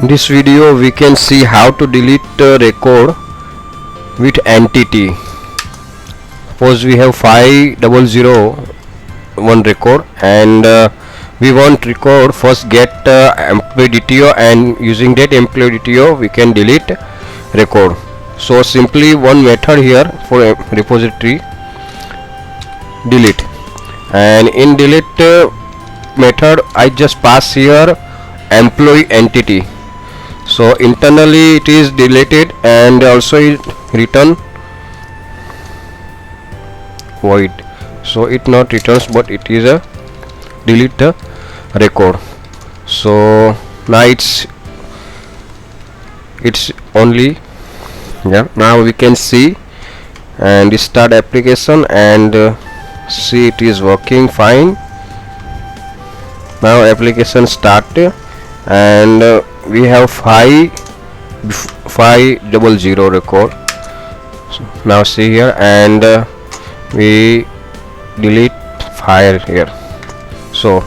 In this video we can see how to delete a record with entity. Suppose we have 5001 record and we want record first get employee DTO, and using that employee DTO we can delete record. So simply one method here for a repository delete, and in delete method I just pass here employee entity. So internally it is deleted and also it return void, so it not returns but it is a delete the record. So now it's only now we can see and start application and see it is working fine. Now application start and we have 500 record. So now see here and we delete file here. So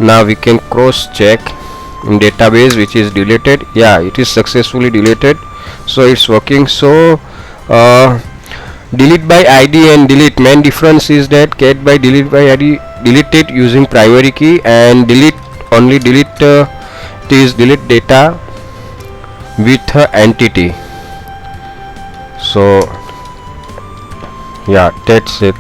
now we can cross check in database which is deleted. Yeah, it is successfully deleted, so it's working. So delete by ID and delete, main difference is that get by delete by ID deleted using primary key, and delete only delete it is delete data with entity. So yeah, that's it.